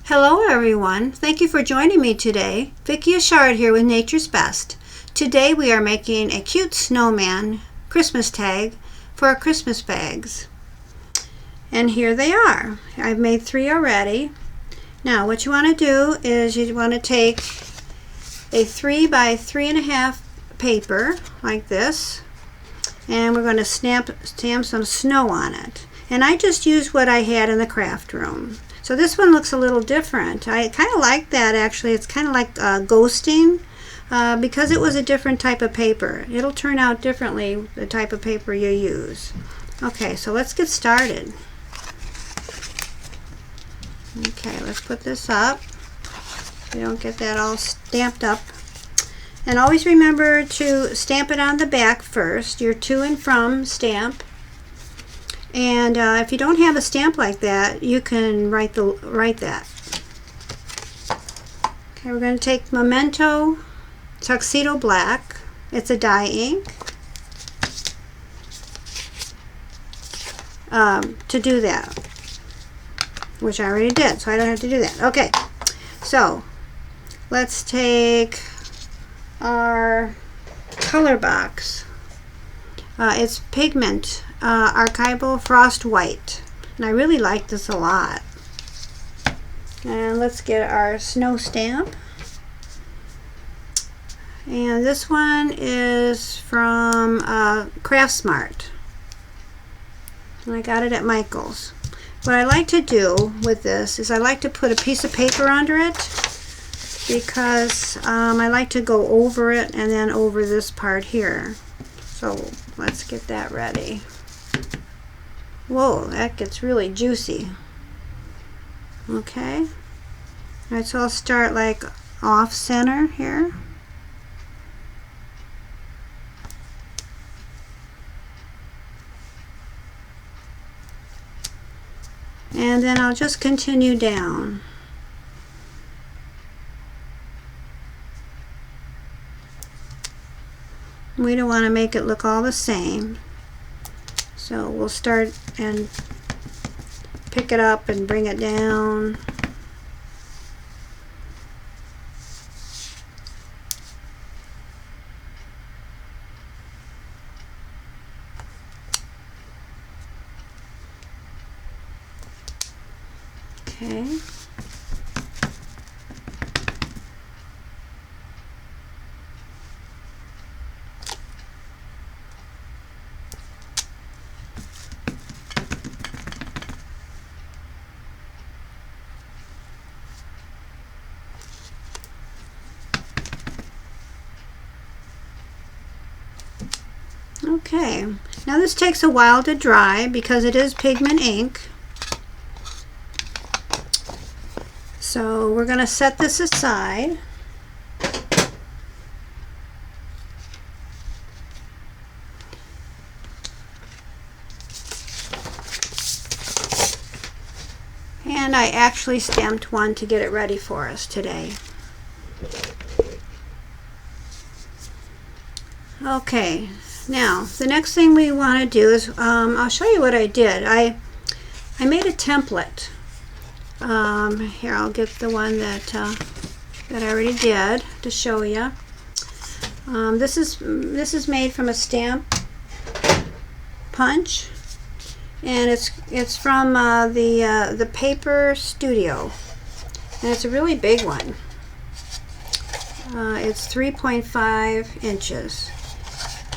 Hello everyone, thank you for joining me today. Vicki Ashard here with Nature's Best. Today we are making a cute snowman Christmas tag for our Christmas bags. And here they are. I've made 3 already. Now what you want to do is you want to take a 3 by 3.5 paper like this, and we're going to stamp some snow on it. And I just used what I had in the craft room. So this one looks a little different. I kind of like that actually. It's kind of like ghosting because it was a different type of paper. It'll turn out differently the type of paper you use. Okay, so let's get started. Okay, let's put this up. We don't get that all stamped up. And always remember to stamp it on the back first, your to and from stamp. And if you don't have a stamp like that, you can write that. Okay, we're going to take Memento Tuxedo Black. It's a dye ink. To do that, which I already did, so I don't have to do that. Okay, so let's take our color box. It's Pigment Archival Frost White, and I really like this a lot. And let's get our snow stamp, and this one is from Craftsmart, and I got it at Michael's. What I like to do with this is I like to put a piece of paper under it because I like to go over it and then over this part here. So let's get that ready. Whoa, that gets really juicy. Okay. Alright, so I'll start like off center here. And then I'll just continue down. We don't want to make it look all the same. So we'll start and pick it up and bring it down. Okay. Okay, now this takes a while to dry because it is pigment ink. So we're going to set this aside. And I actually stamped one to get it ready for us today. Okay. Now, the next thing we want to do is, I'll show you what I did. I made a template. Here, I'll get the one that I already did to show you. This is made from a stamp punch, and it's from the Paper Studio, and it's a really big one. It's 3.5 inches.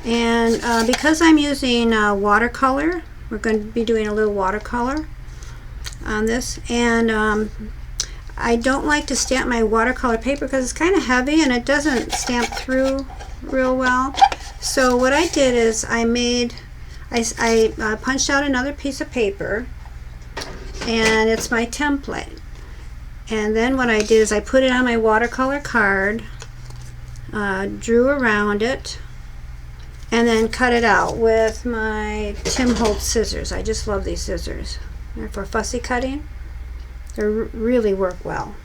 And because I'm using watercolor, we're going to be doing a little watercolor on this, and I don't like to stamp my watercolor paper because it's kind of heavy and it doesn't stamp through real well. So what I did is I punched out another piece of paper, and it's my template. And then what I did is I put it on my watercolor card, drew around it, and then cut it out with my Tim Holtz scissors. I just love these scissors. They're for fussy cutting. They really work well.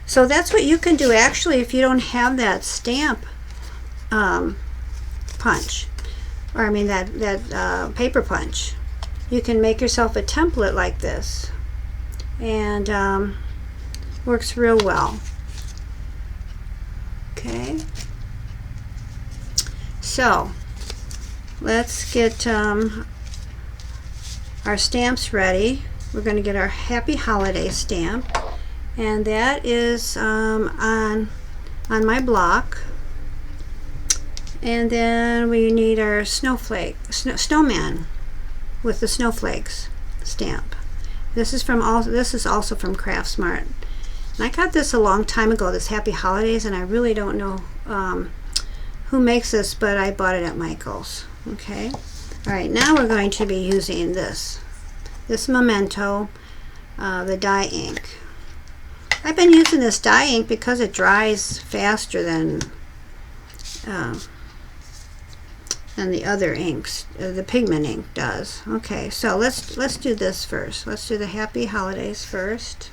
So that's what you can do actually if you don't have that stamp punch, or I mean that paper punch. You can make yourself a template like this, and Works real well. Okay. So let's get our stamps ready. We're going to get our Happy Holiday stamp, and that is on my block. And then we need our snowman with the snowflakes stamp. This is also from Craftsmart. And I got this a long time ago, this Happy Holidays, and I really don't know who makes this, but I bought it at Michael's. Okay. All right, now we're going to be using this Memento, the dye ink. I've been using this dye ink because it dries faster than the other inks, the pigment ink does. Okay, so let's do this first. Let's do the Happy Holidays first.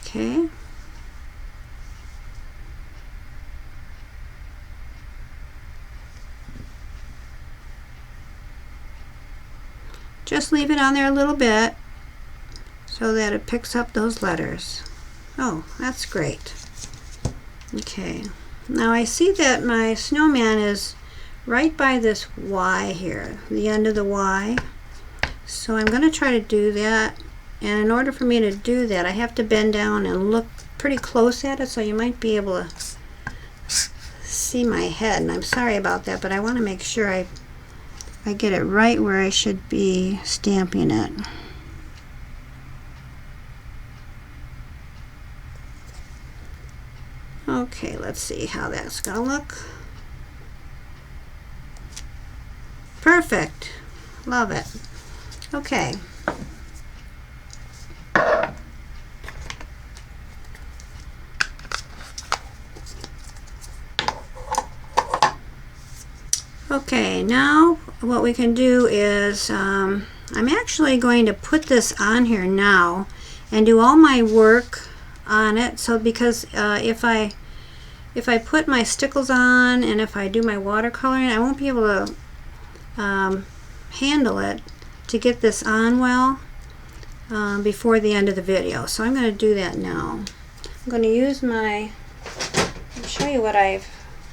Okay. Just leave it on there a little bit so that it picks up those letters. Oh, that's great. Okay. Now I see that my snowman is right by this Y here, the end of the Y. So I'm going to try to do that. And in order for me to do that, I have to bend down and look pretty close at it, so you might be able to see my head. And I'm sorry about that, but I want to make sure I get it right where I should be stamping it. Okay, let's see how that's going to look. Perfect. Love it. Okay. Okay, now what we can do is I'm actually going to put this on here now and do all my work on it. So because if I put my stickles on and if I do my watercoloring, I won't be able to handle it to get this on well before the end of the video. So I'm going to do that now. I'm going to use I'll show you what I've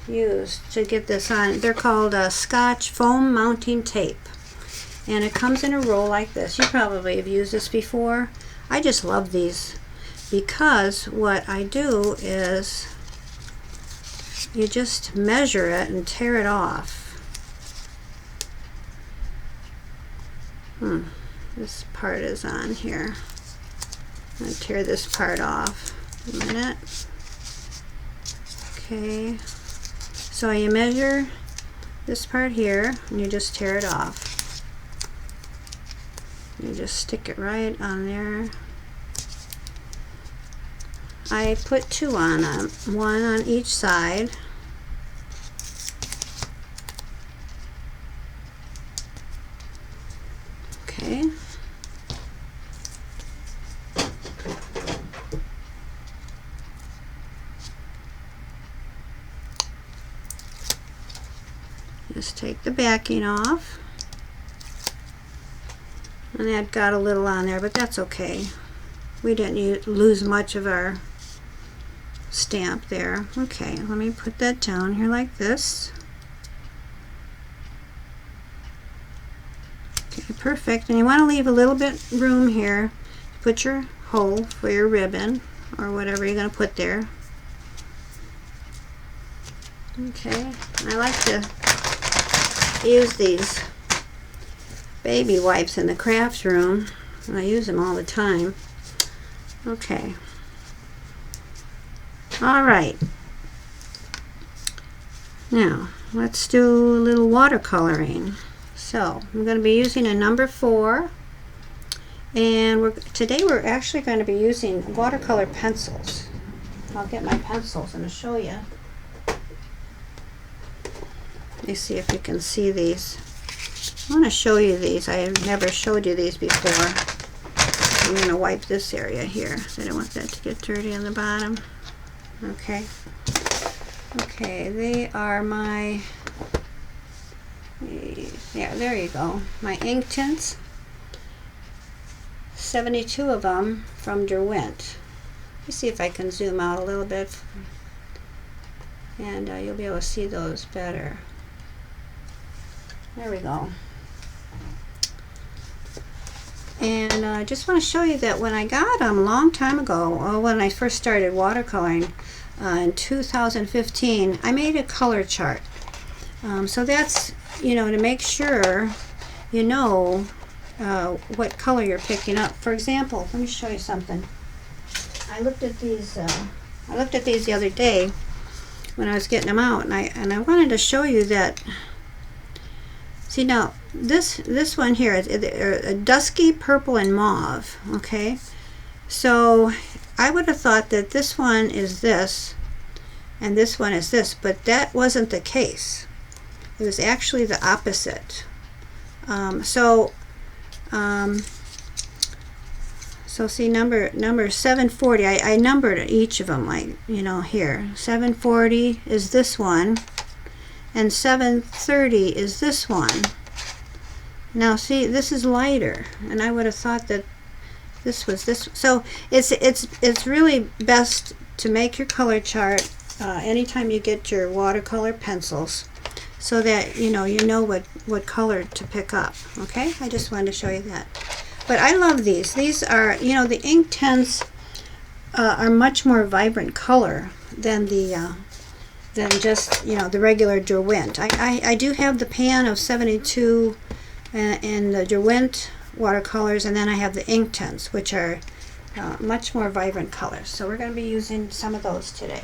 used to get this on. They're called Scotch foam mounting tape, and it comes in a roll like this. You probably have used this before. I just love these because what I do is you just measure it and tear it off. This part is on here. I'm going to tear this part off in a minute. Okay. So you measure this part here and you just tear it off. You just stick it right on there. I put two on, one on each side. Okay. Just take the backing off. And that got a little on there, but that's okay. We didn't lose much of our stamp there. Okay, let me put that down here like this. Okay, perfect. And you want to leave a little bit room here to put your hole for your ribbon or whatever you're going to put there. Okay, I like to use these baby wipes in the craft room, and I use them all the time. Okay. All right. Now let's do a little watercoloring. So I'm going to be using a number 4, and today we're actually going to be using watercolor pencils. I'll get my pencils and I'll show you. Let me see if you can see these. I want to show you these. I have never showed you these before. I'm going to wipe this area here. I don't want that to get dirty on the bottom. Okay. Okay, they are my, yeah, there you go, my ink tints. 72 of them from Derwent. Let me see if I can zoom out a little bit, and you'll be able to see those better. There we go. And I just want to show you that when I got them a long time ago, when I first started watercoloring in 2015, I made a color chart. So that's, to make sure you know what color you're picking up. For example, let me show you something. I looked at these the other day when I was getting them out, and I wanted to show you that. See, now this one here is a dusky purple and mauve. Okay, so I would have thought that this one is this and this one is this, but that wasn't the case. It was actually the opposite. So see, number 740, I numbered each of them, like, here. 740 is this one, and 730 is this one. Now see, this is lighter, and I would have thought that this was this. So it's really best to make your color chart anytime you get your watercolor pencils, so that you know what color to pick up. Okay, I just wanted to show you that. But I love these. These are, the ink tints are much more vibrant color than the than just the regular Derwent. I do have the pan of 72 and the Derwent watercolors, and then I have the ink tints, which are much more vibrant colors. So we're going to be using some of those today.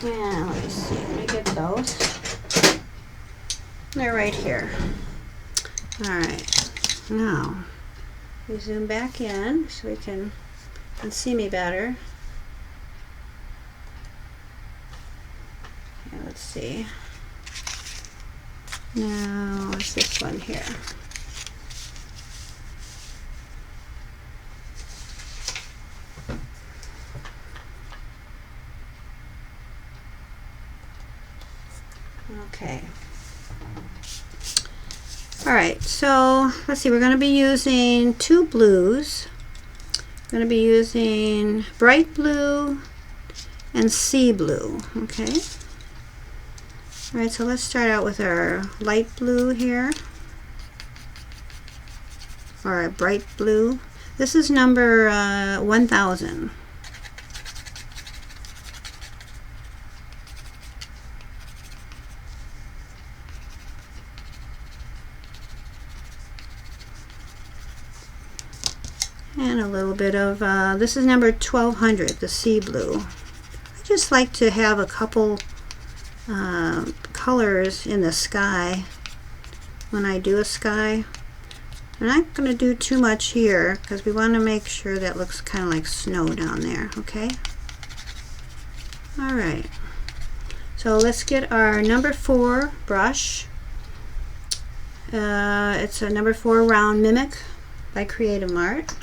Yeah, let me see. Let me get those. They're right here. All right. Now we zoom back in so we can see me better. Okay, let's see. Now what's this one here? Okay. All right, so let's see, we're going to be using two blues. We're going to be using bright blue and sea blue. Okay. All right, so let's start out with our light blue here, or a bright blue. This is number 1000. And a little bit of, this is number 1200, the sea blue. I just like to have a couple colors in the sky when I do a sky. I'm not going to do too much here because we want to make sure that looks kind of like snow down there. Okay. All right. So let's get our number 4 brush. It's a number 4 round Mimic by Craftsmart.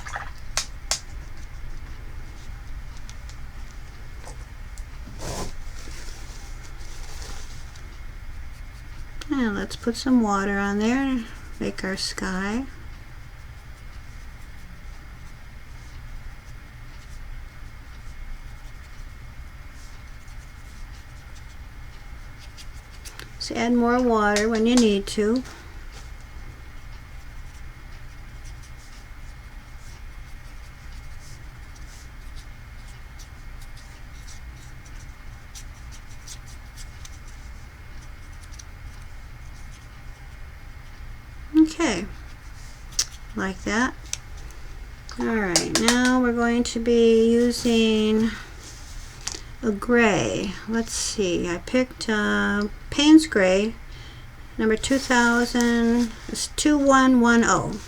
And let's put some water on there, make our sky. So add more water when you need to. Okay, like that. Alright, now we're going to be using a gray. Let's see, I picked Payne's Gray, number 2000, it's 2110.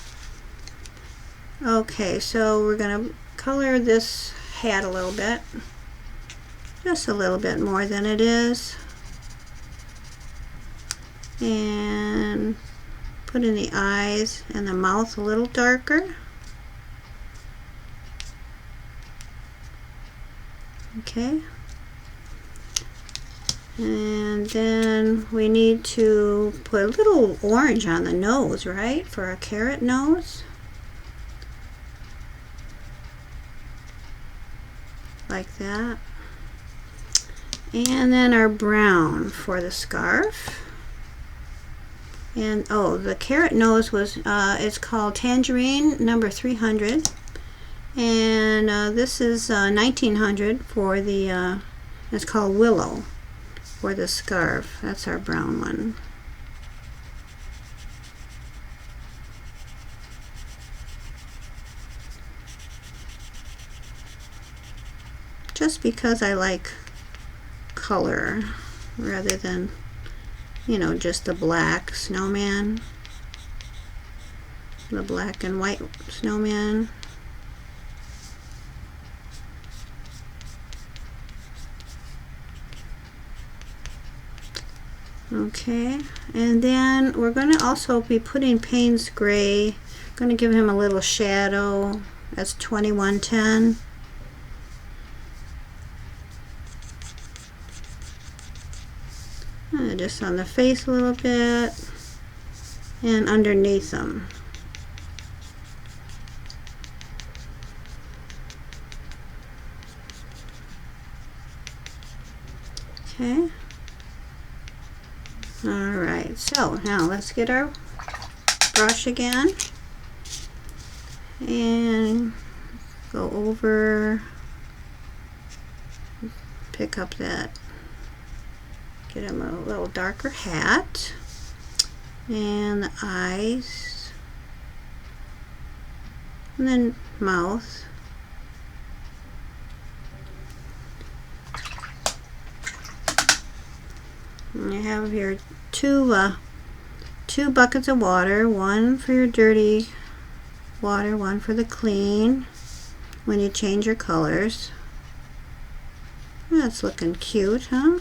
Okay, so we're going to color this hat a little bit, just a little bit more than it is, and put in the eyes and the mouth a little darker. Okay. And then we need to put a little orange on the nose, right? For a carrot nose. Like that. And then our brown for the scarf. And oh, the carrot nose was, it's called Tangerine number 300. And this is 1900 for the, it's called Willow for the scarf. That's our brown one. Just because I like color rather than, you know, just the black snowman, the black and white snowman. Okay, and then we're going to also be putting Payne's Gray. Going to give him a little shadow. That's 2110. Just on the face a little bit and underneath them. Okay. Alright, so now let's get our brush again and go over, pick up that, get him a little darker hat and the eyes and then mouth. And you have here two buckets of water, one for your dirty water, one for the clean when you change your colors. That's looking cute, huh?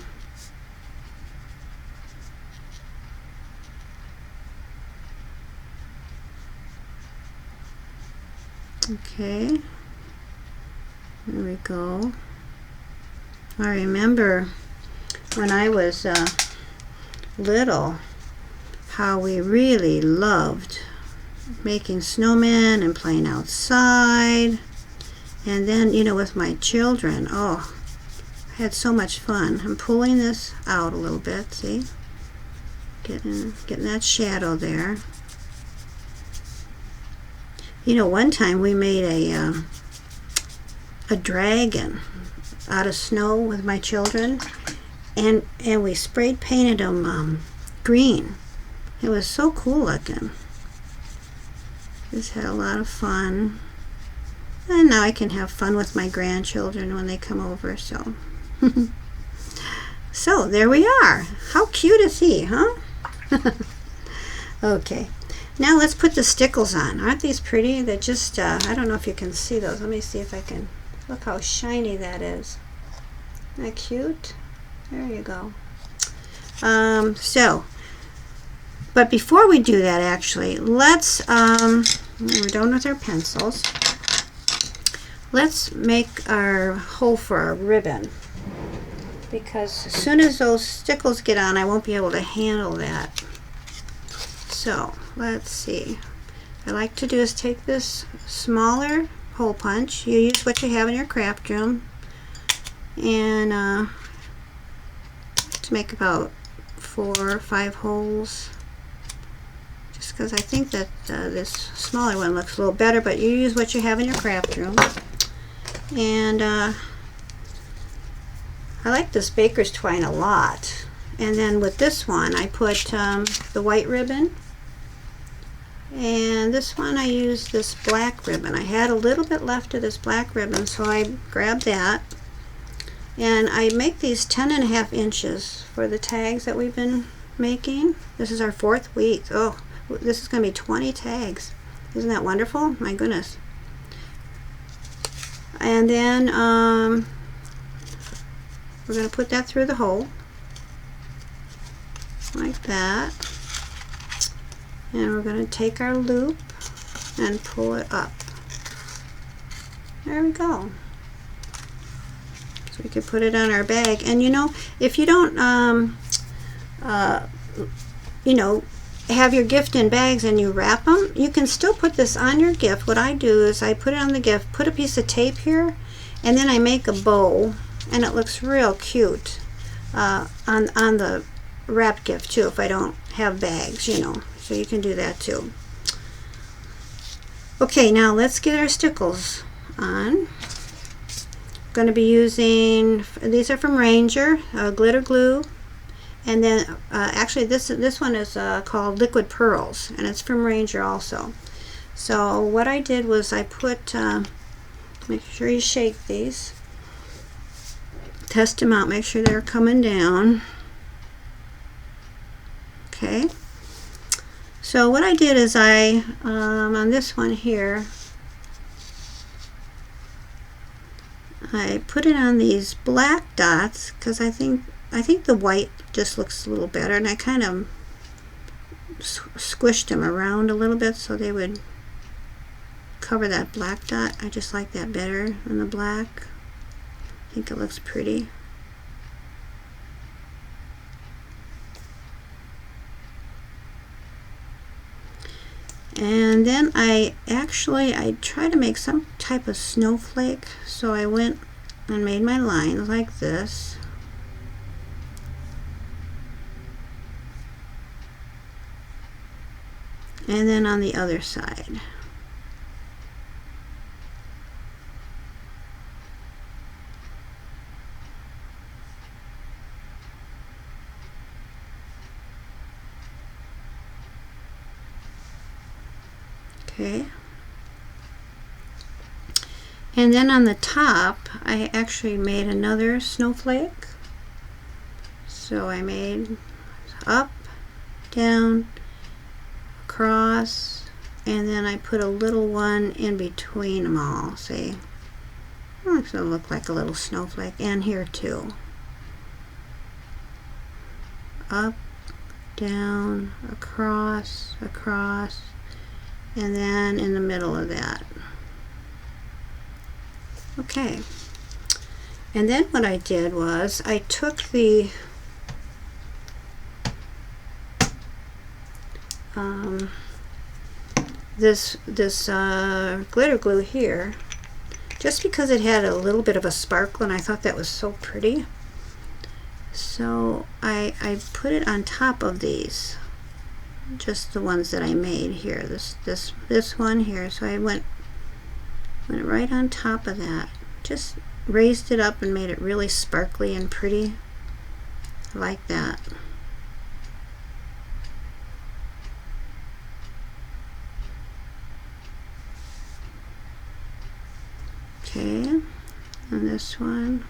Okay, there we go. I remember when I was little how we really loved making snowmen and playing outside, and then, you know, with my children, oh, I had so much fun. I'm pulling this out a little bit, see, getting that shadow there. You know, one time we made a dragon out of snow with my children, and we sprayed painted them green. It was so cool looking. Just had a lot of fun, and now I can have fun with my grandchildren when they come over. So so there we are. How cute is he, huh? Okay, now let's put the stickles on. Aren't these pretty? They're just I don't know if you can see those. Let me see if I can. Look how shiny that is. Isn't that cute? There you go. But before we do that, actually, let's, we're done with our pencils. Let's make our hole for our ribbon, because as soon as those stickles get on, I won't be able to handle that. So, let's see. I like to do is take this smaller hole punch. You use what you have in your craft room, and to make about 4 or 5 holes, just because I think that this smaller one looks a little better, but you use what you have in your craft room. And I like this baker's twine a lot. And then with this one I put the white ribbon, and this one I used this black ribbon. I had a little bit left of this black ribbon, so I grabbed that. And I make these 10.5 inches for the tags that we've been making. This is our 4th week. Oh, this is going to be 20 tags. Isn't that wonderful? My goodness. And then we're going to put that through the hole. Like that. And we're going to take our loop and pull it up. There we go. So we could put it on our bag. And you know, if you don't you know, have your gift in bags and you wrap them, you can still put this on your gift. What I do is I put it on the gift, put a piece of tape here, and then I make a bow, and it looks real cute on the wrapped gift too, if I don't have bags, you know. So you can do that too. Okay, now let's get our stickles on. Going to be using, these are from Ranger, glitter glue. And then actually this one is called Liquid Pearls, and it's from Ranger also. So what I did was I put, make sure you shake these, test them out, make sure they're coming down. Okay. So what I did is I, on this one here, I put it on these black dots because I think the white just looks a little better, and I kind of squished them around a little bit so they would cover that black dot. I just like that better than the black. I think it looks pretty. And then I tried to make some type of snowflake, so I went and made my lines like this. And then on the other side. Okay. And then on the top, I actually made another snowflake. So I made up, down, across, and then I put a little one in between them all. See? It's going to look like a little snowflake. And here too. Up, down, across, across, and then in the middle of that. Okay. And then what I did was I took the this glitter glue here, just because it had a little bit of a sparkle and I thought that was so pretty. So I put it on top of these, just the ones that I made here, this one here. So I went right on top of that, just raised it up and made it really sparkly and pretty, like that. Okay, and this one.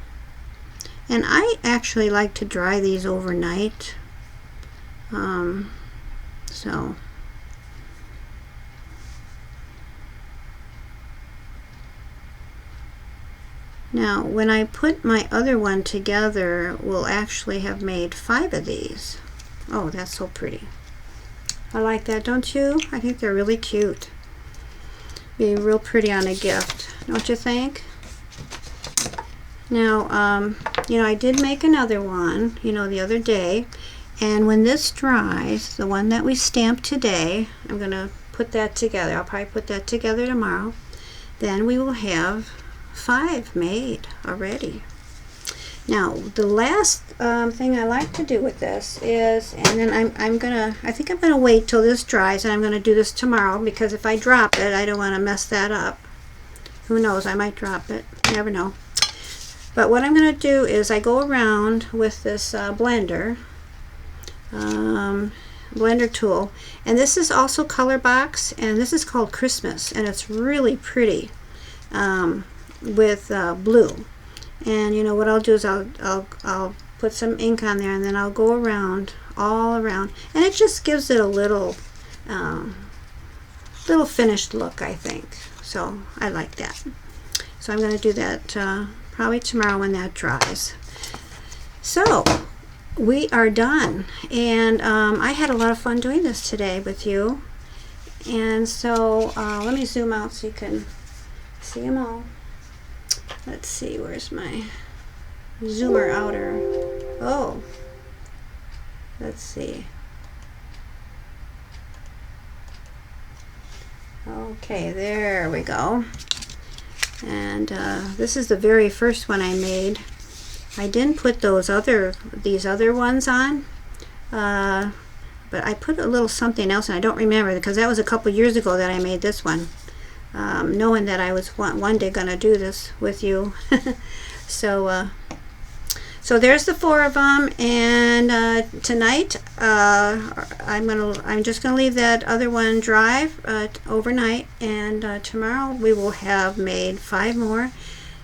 And I actually like to dry these overnight. So now when I put my other one together, we'll actually have made 5 of these. Oh, that's so pretty. I like that, don't you? I think they're really cute. Be real pretty on a gift, don't you think? Now, you know, I did make another one, you know, the other day, and when this dries, the one that we stamped today, I'm going to put that together. I'll probably put that together tomorrow. Then we will have 5 made already. Now, the last thing I like to do with this is, and then I think I'm gonna wait till this dries, and I'm gonna do this tomorrow, because if I drop it, I don't want to mess that up. Who knows, I might drop it, you never know. But what I'm gonna do is I go around with this blender tool, and this is also Color Box, and this is called Christmas, and it's really pretty with blue. And you know what I'll do is I'll put some ink on there, and then I'll go around, all around, and it just gives it a little finished look, I think. So I like that. So I'm going to do that probably tomorrow when that dries. So we are done, and I had a lot of fun doing this today with you. And so let me zoom out so you can see them all. Let's see, where's my zoomer outer. Oh, let's see. Okay, there we go. And this is the very first one I made. I didn't put these other ones on, but I put a little something else, and I don't remember because that was a couple years ago that I made this one, knowing that I was one day gonna do this with you. So there's the 4 of them, and tonight I'm just gonna leave that other one dry overnight, and tomorrow we will have made 5 more.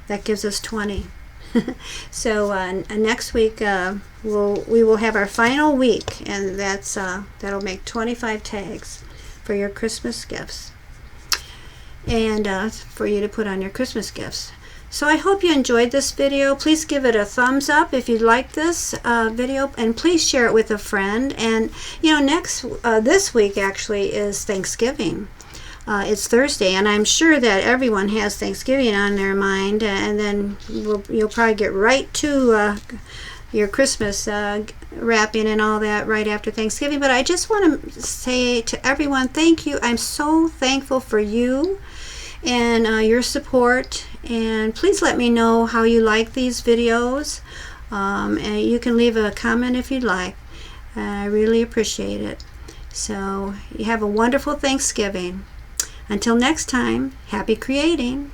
That gives us 20. So next week we will have our final week, and that'll make 25 tags for your Christmas gifts, and for you to put on your Christmas gifts. So I hope you enjoyed this video. Please give it a thumbs up if you like this video, and please share it with a friend. And you know, this week actually is Thanksgiving. It's Thursday, and I'm sure that everyone has Thanksgiving on their mind, and then you'll probably get right to your Christmas wrapping and all that right after Thanksgiving. But I just want to say to everyone, thank you. I'm so thankful for you and your support, and please let me know how you like these videos, and you can leave a comment if you'd like. I really appreciate it. So you have a wonderful Thanksgiving. Until next time, happy creating.